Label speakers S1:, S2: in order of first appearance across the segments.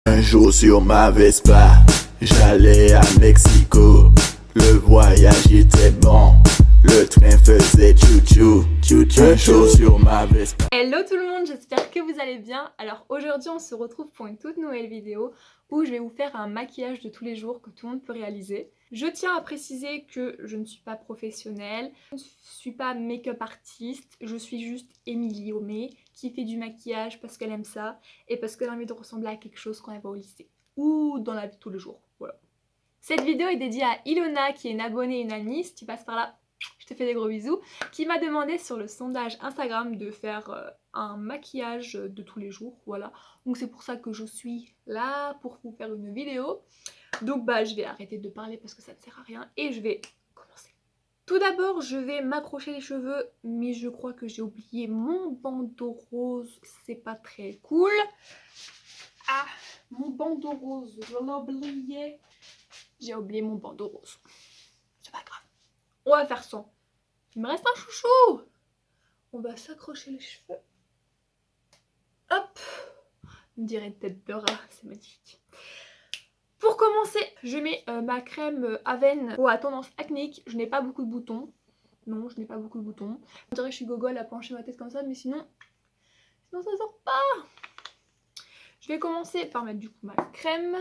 S1: Un jour sur ma Vespa, j'allais à Mexico. Le voyage était bon, le train faisait chou-chou, chou-chou. Un jour sur ma Vespa.
S2: Hello tout le monde, j'espère que vous allez bien. Alors aujourd'hui on se retrouve pour une toute nouvelle vidéo où je vais vous faire un maquillage de tous les jours que tout le monde peut réaliser. Je tiens à préciser que je ne suis pas professionnelle, je ne suis pas make-up artiste, je suis juste Émilie Omé qui fait du maquillage parce qu'elle aime ça et parce qu'elle a envie de ressembler à quelque chose quand elle va au lycée ou dans la vie de tous les jours. Voilà. Cette vidéo est dédiée à Ilona qui est une abonnée et une amie, si tu passes par là, je te fais des gros bisous, qui m'a demandé sur le sondage Instagram de faire un maquillage de tous les jours, voilà. Donc c'est pour ça que je suis là pour vous faire une vidéo. Donc bah je vais arrêter de parler parce que ça ne sert à rien et je vais commencer. Tout d'abord je vais m'accrocher les cheveux, mais je crois que j'ai oublié mon bandeau rose, c'est pas très cool. Ah, mon bandeau rose, je l'ai oublié. J'ai oublié mon bandeau rose. C'est pas grave. On va faire sans. Il me reste un chouchou. On va s'accrocher les cheveux. Hop. On dirait une tête de rat, c'est magnifique. Pour commencer, je mets ma crème Aven à tendance acnéique. Je n'ai pas beaucoup de boutons. Non, je n'ai pas beaucoup de boutons. On dirait que je suis gogole à pencher ma tête comme ça, mais sinon ça sort pas. Je vais commencer par mettre du coup ma crème.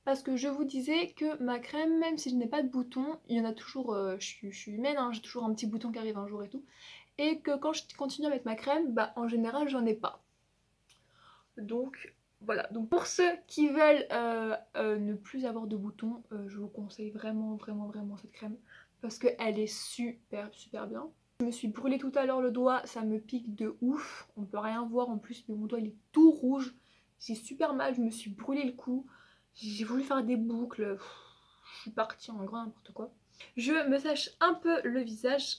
S2: Parce que je vous disais que ma crème, même si je n'ai pas de boutons, il y en a toujours, je suis humaine, hein, j'ai toujours un petit bouton qui arrive un jour et tout. Et que quand je continue à mettre ma crème, bah en général j'en ai pas. Donc voilà, donc pour ceux qui veulent ne plus avoir de boutons, je vous conseille vraiment cette crème. Parce qu'elle est super bien. Je me suis brûlé tout à l'heure le doigt, ça me pique de ouf. On peut rien voir en plus, mais mon doigt il est tout rouge. J'ai super mal, je me suis brûlé le cou. J'ai voulu faire des boucles, je suis partie en grand n'importe quoi. Je me sèche un peu le visage.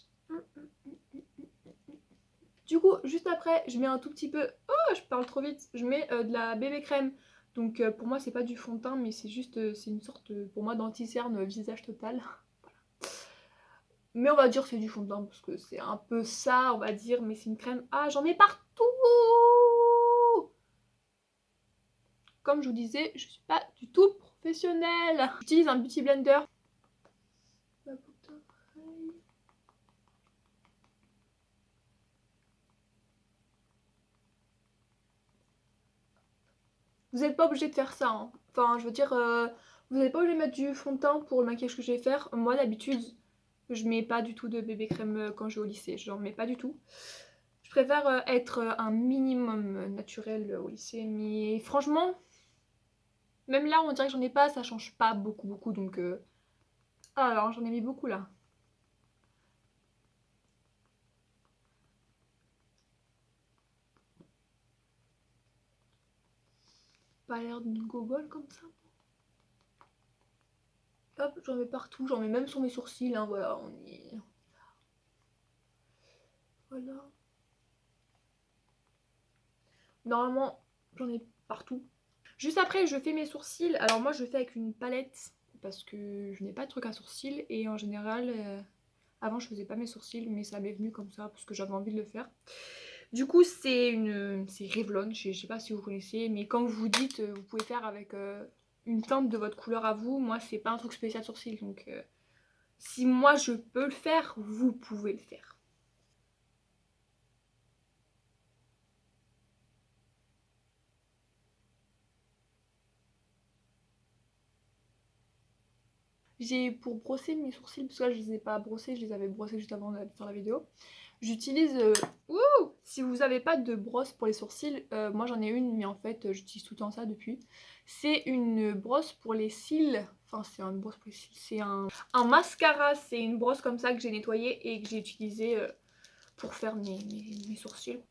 S2: Du coup, juste après, je mets un tout petit peu... Oh, je parle trop vite. Je mets de la bébé crème. Donc pour moi, c'est pas du fond de teint, mais c'est juste... c'est une sorte, pour moi, d'anti-cerne visage total. Voilà. Mais on va dire que c'est du fond de teint, parce que c'est un peu ça, on va dire. Mais c'est une crème... Ah, j'en mets partout. Comme je vous disais, je suis pas du tout professionnelle. J'utilise un beauty blender. Vous n'êtes pas obligé de faire ça, hein. Enfin, je veux dire, vous n'êtes pas obligé de mettre du fond de teint pour le maquillage que je vais faire. Moi, d'habitude, je mets pas du tout de bébé crème quand je vais au lycée. J'en mets pas du tout. Je préfère être un minimum naturel au lycée. Mais franchement, même là, on dirait que j'en ai pas. Ça change pas beaucoup. Donc, ah, alors, j'en ai mis beaucoup là. Pas l'air d'une gogole comme ça. Hop, j'en mets partout. J'en mets même sur mes sourcils. Hein, voilà, on y... Voilà. Normalement, j'en ai partout. Juste après, je fais mes sourcils. Alors moi, je fais avec une palette parce que je n'ai pas de truc à sourcils. Et en général, avant, je faisais pas mes sourcils, mais ça m'est venu comme ça parce que j'avais envie de le faire. Du coup, c'est Revlon, je sais pas si vous connaissez, mais comme vous dites, vous pouvez faire avec une teinte de votre couleur à vous. Moi, c'est pas un truc spécial sourcils, donc si moi je peux le faire, vous pouvez le faire. J'ai pour brosser mes sourcils, parce que là je les ai pas brossés, je les avais brossés juste avant de faire la vidéo. J'utilise... si vous n'avez pas de brosse pour les sourcils, moi j'en ai une, mais en fait j'utilise tout le temps ça depuis. C'est une brosse pour les cils, enfin c'est une brosse pour les cils, c'est un mascara, c'est une brosse comme ça que j'ai nettoyée et que j'ai utilisée pour faire mes sourcils.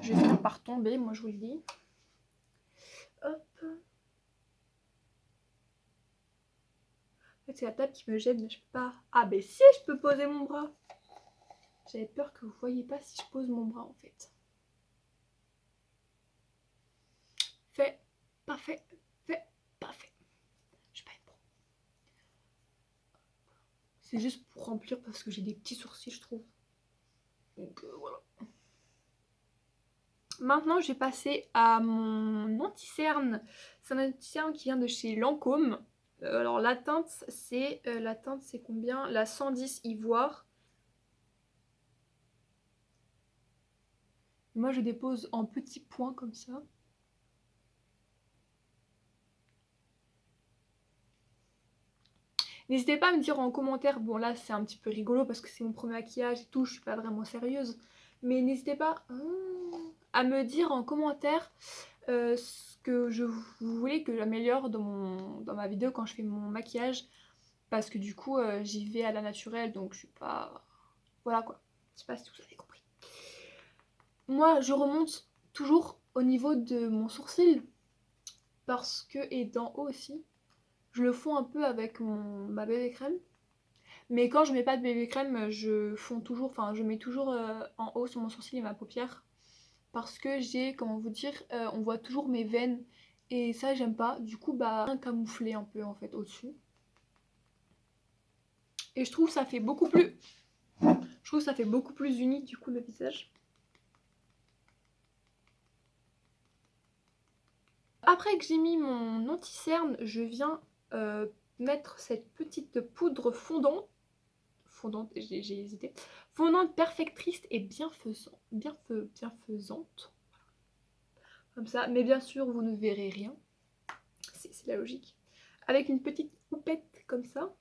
S2: Je vais finir par tomber, moi je vous le dis. Hop. En fait, c'est la table qui me gêne, mais je peux pas... Ah ben si, je peux poser mon bras. J'avais peur que vous voyez pas si je pose mon bras en fait. Fait, pas fait, fait, pas fait. Je suis pas une pro. C'est juste pour remplir parce que j'ai des petits sourcils, je trouve. Donc voilà. Maintenant, je vais passer à mon anti-cerne. C'est un anti-cerne qui vient de chez Lancôme. Alors la teinte c'est combien? La 110 ivoire. Moi je dépose en petits points comme ça. N'hésitez pas à me dire en commentaire, bon là c'est un petit peu rigolo parce que c'est mon premier maquillage et tout, je suis pas vraiment sérieuse. Mais n'hésitez pas à me dire en commentaire ce que vous voulez que j'améliore dans ma vidéo quand je fais mon maquillage. Parce que du coup j'y vais à la naturelle donc je suis pas... Voilà quoi, je sais pas si vous avez compris. Moi je remonte toujours au niveau de mon sourcil parce que, et d'en haut aussi, je le fonds un peu avec ma bébé crème. Mais quand je mets pas de bébé crème, je fonds toujours, enfin je mets toujours en haut sur mon sourcil et ma paupière. Parce que j'ai, comment vous dire, on voit toujours mes veines. Et ça j'aime pas, du coup bah camoufler un peu en fait au-dessus. Et je trouve que ça fait beaucoup plus... Je trouve que ça fait beaucoup plus uni du coup le visage. Après que j'ai mis mon anti-cerne, je viens mettre cette petite poudre fondante. J'ai hésité. Fondante, perfectrice et bienfaisante. Comme ça, mais bien sûr vous ne verrez rien. C'est la logique. Avec une petite houppette comme ça.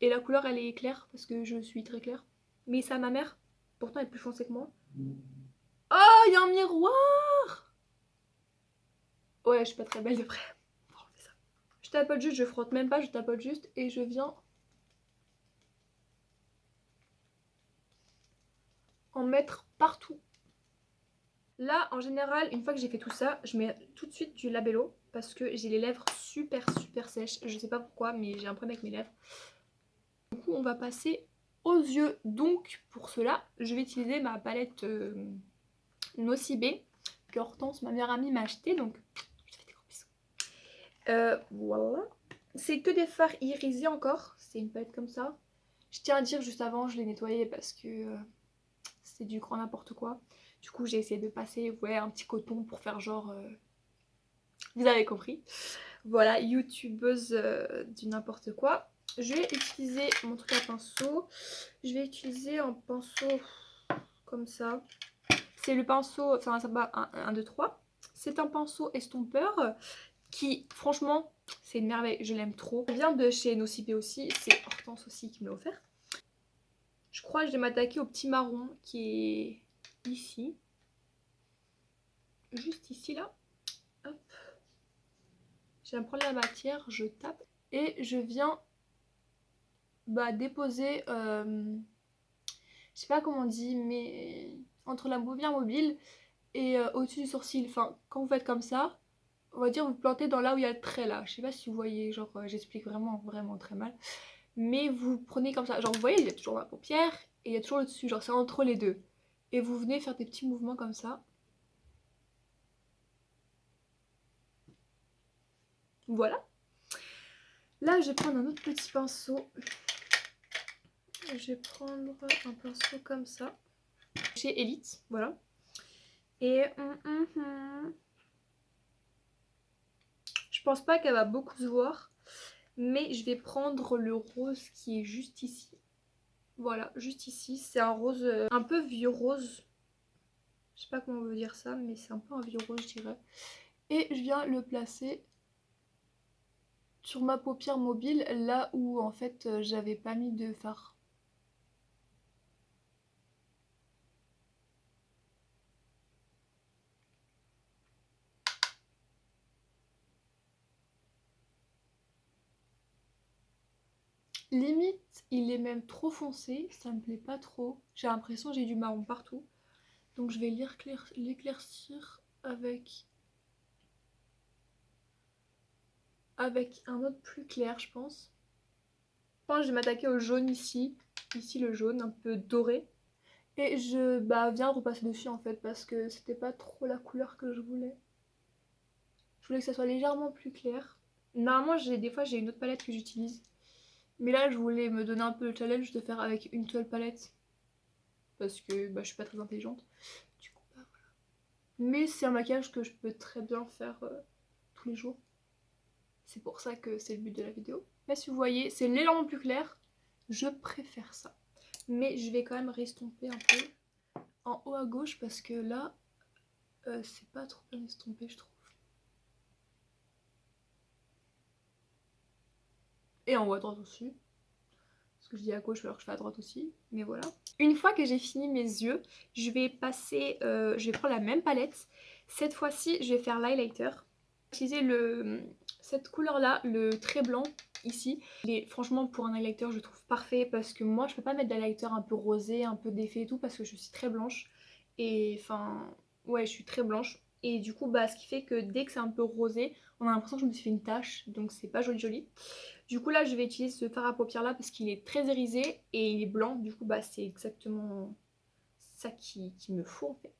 S2: Et la couleur elle est claire parce que je suis très claire. Mais ça ma mère, pourtant elle est plus foncée que moi. Oh, il y a un miroir! Ouais, je suis pas très belle de près. Je tapote juste, je frotte même pas, je tapote juste et je viens en mettre partout. Là, en général, une fois que j'ai fait tout ça, je mets tout de suite du labello parce que j'ai les lèvres super sèches. Je sais pas pourquoi, mais j'ai un problème avec mes lèvres. Du coup, on va passer aux yeux. Donc, pour cela, je vais utiliser ma palette Nocibé que Hortense, ma meilleure amie, m'a acheté. Donc, je te fais des gros bisous. Voilà. C'est que des fards irisés encore. C'est une palette comme ça. Je tiens à dire, juste avant, je l'ai nettoyée parce que c'est du grand n'importe quoi. Du coup, j'ai essayé de passer un petit coton pour faire genre... Vous avez compris. Voilà, youtubeuse du n'importe quoi. Je vais utiliser mon truc à pinceau. Je vais utiliser un pinceau comme ça. C'est le pinceau, enfin ça va 1, 2, 3. C'est un pinceau estompeur qui, franchement, c'est une merveille. Je l'aime trop. Ça vient de chez Nocibé aussi. C'est Hortense aussi qui me l'a offert. Je crois que je vais m'attaquer au petit marron qui est ici. Juste ici là. Hop. Je viens prendre la matière, je tape et je viens déposer, je sais pas comment on dit, mais entre la paupière mobile et au-dessus du sourcil. Enfin, quand vous faites comme ça, on va dire vous plantez dans là où il y a le trait là. Je sais pas si vous voyez, genre j'explique vraiment très mal. Mais vous prenez comme ça, genre vous voyez, il y a toujours ma paupière et il y a toujours le dessus, genre c'est entre les deux. Et vous venez faire des petits mouvements comme ça. Voilà. Là, je vais prendre un autre petit pinceau. Je vais prendre un pinceau comme ça. Chez Elite, voilà. Et je pense pas qu'elle va beaucoup se voir. Mais je vais prendre le rose qui est juste ici. Voilà, juste ici. C'est un rose, un peu vieux rose. Je sais pas comment on veut dire ça, mais c'est un peu un vieux rose, je dirais. Et je viens le placer sur ma paupière mobile, là où en fait j'avais pas mis de fard. Limite, il est même trop foncé, ça me plaît pas trop. J'ai l'impression que j'ai du marron partout. Donc je vais l'éclaircir avec un autre plus clair, je pense. Je pense que je vais m'attaquer au jaune ici. Ici le jaune, un peu doré. Et je viens repasser dessus en fait parce que c'était pas trop la couleur que je voulais. Je voulais que ça soit légèrement plus clair. Normalement, des fois j'ai une autre palette que j'utilise. Mais là, je voulais me donner un peu le challenge de faire avec une seule palette. Parce que je suis pas très intelligente. Du coup, voilà. Mais c'est un maquillage que je peux très bien faire tous les jours. C'est pour ça que c'est le but de la vidéo. Là, si vous voyez, c'est légèrement plus clair. Je préfère ça. Mais je vais quand même restomper un peu en haut à gauche parce que là, c'est pas trop bien estompé, je trouve. Et en haut à droite aussi. Parce que je dis à gauche alors que je fais à droite aussi. Mais voilà. Une fois que j'ai fini mes yeux, je vais passer, je vais prendre la même palette. Cette fois-ci, je vais faire l'highlighter. Utiliser cette couleur là, le trait blanc ici. Et franchement pour un highlighter je le trouve parfait parce que moi je peux pas mettre d'highlighter un peu rosé, un peu d'effet et tout parce que je suis très blanche. Et enfin ouais je suis très blanche. Et du coup ce qui fait que dès que c'est un peu rosé, on a l'impression que je me suis fait une tache. Donc c'est pas joli joli. Du coup là je vais utiliser ce fard à paupières là parce qu'il est très irisé et il est blanc. Du coup c'est exactement ça qu'il me faut en fait.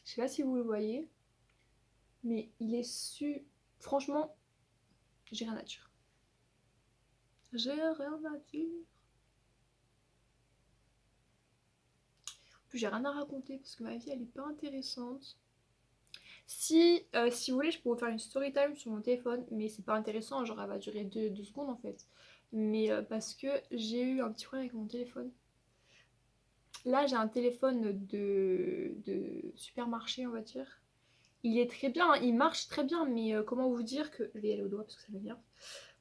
S2: Je sais pas si vous le voyez, mais il est franchement, j'ai rien à dire. J'ai rien à dire. En plus, j'ai rien à raconter parce que ma vie elle est pas intéressante. Si vous voulez, je peux vous faire une story time sur mon téléphone, mais c'est pas intéressant, genre elle va durer 2 secondes en fait. Mais parce que j'ai eu un petit problème avec mon téléphone. Là, j'ai un téléphone de supermarché, on va dire. Il est très bien, hein, il marche très bien, mais comment vous dire que... Je vais y aller au doigt parce que ça m'énerve.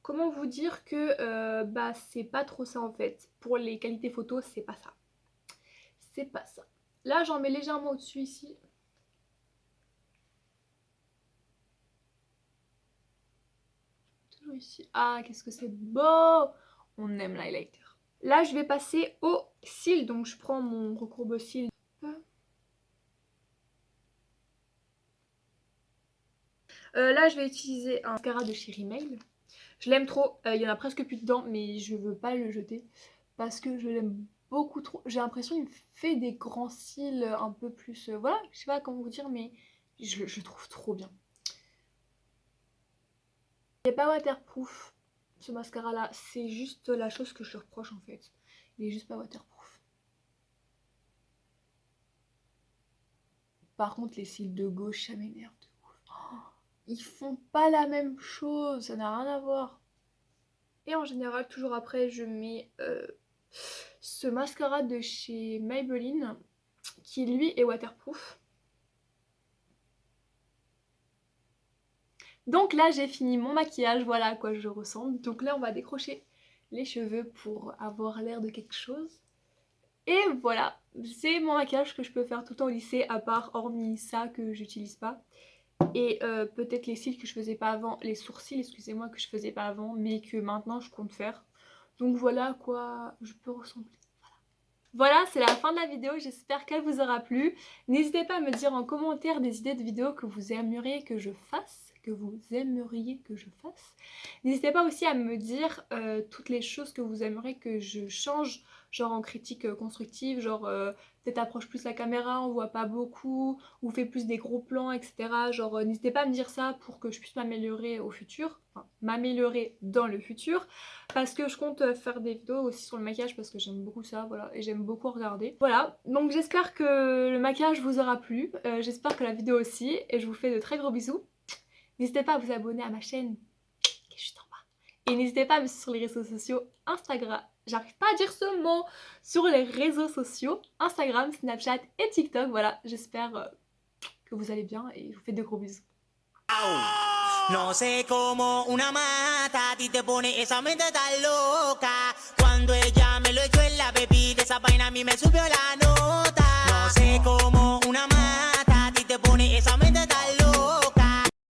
S2: Comment vous dire que c'est pas trop ça en fait. Pour les qualités photos, c'est pas ça. C'est pas ça. Là, j'en mets légèrement au-dessus ici. Toujours ici. Ah, qu'est-ce que c'est beau! On aime l'highlighter. Là, je vais passer au cils. Donc, je prends mon recourbe-cils. Là, je vais utiliser un mascara de chez Rimmel. Je l'aime trop. Il y en a presque plus dedans, mais je veux pas le jeter. Parce que je l'aime beaucoup trop. J'ai l'impression qu'il me fait des grands cils un peu plus... voilà, je sais pas comment vous dire, mais je le trouve trop bien. Il n'est pas waterproof, ce mascara là. C'est juste la chose que je le reproche en fait. Il est juste pas waterproof. Par contre, les cils de gauche, ça m'énerve de ouf. Oh, ils font pas la même chose, ça n'a rien à voir. Et en général, toujours après, je mets ce mascara de chez Maybelline qui lui est waterproof. Donc là j'ai fini mon maquillage, voilà à quoi je ressemble. Donc là on va décrocher les cheveux pour avoir l'air de quelque chose. Et voilà, c'est mon maquillage que je peux faire tout le temps au lycée, à part hormis ça que j'utilise pas. Et peut-être les cils que je faisais pas avant, les sourcils excusez-moi que je faisais pas avant, mais que maintenant je compte faire. Donc voilà à quoi je peux ressembler. Voilà, c'est la fin de la vidéo, j'espère qu'elle vous aura plu. N'hésitez pas à me dire en commentaire des idées de vidéos que vous aimeriez que je fasse. N'hésitez pas aussi à me dire toutes les choses que vous aimeriez que je change, genre en critique constructive, genre peut-être approche plus la caméra, on voit pas beaucoup, ou fais plus des gros plans, etc. Genre n'hésitez pas à me dire ça pour que je puisse m'améliorer au futur, enfin m'améliorer dans le futur, parce que je compte faire des vidéos aussi sur le maquillage parce que j'aime beaucoup ça, voilà, et j'aime beaucoup regarder. Voilà, donc j'espère que le maquillage vous aura plu, j'espère que la vidéo aussi, et je vous fais de très gros bisous. N'hésitez pas à vous abonner à ma chaîne qui est juste en bas. Et n'hésitez pas à me suivre sur les réseaux sociaux Instagram. J'arrive pas à dire ce mot. Sur les réseaux sociaux Instagram, Snapchat et TikTok. Voilà, j'espère que vous allez bien et je vous fais de gros bisous. No sé cómo una mata a ti te pone esa mente tan loca. Cuando ella me lo echó en la bebida, esa vaina a mí me subió la nota. No sé cómo una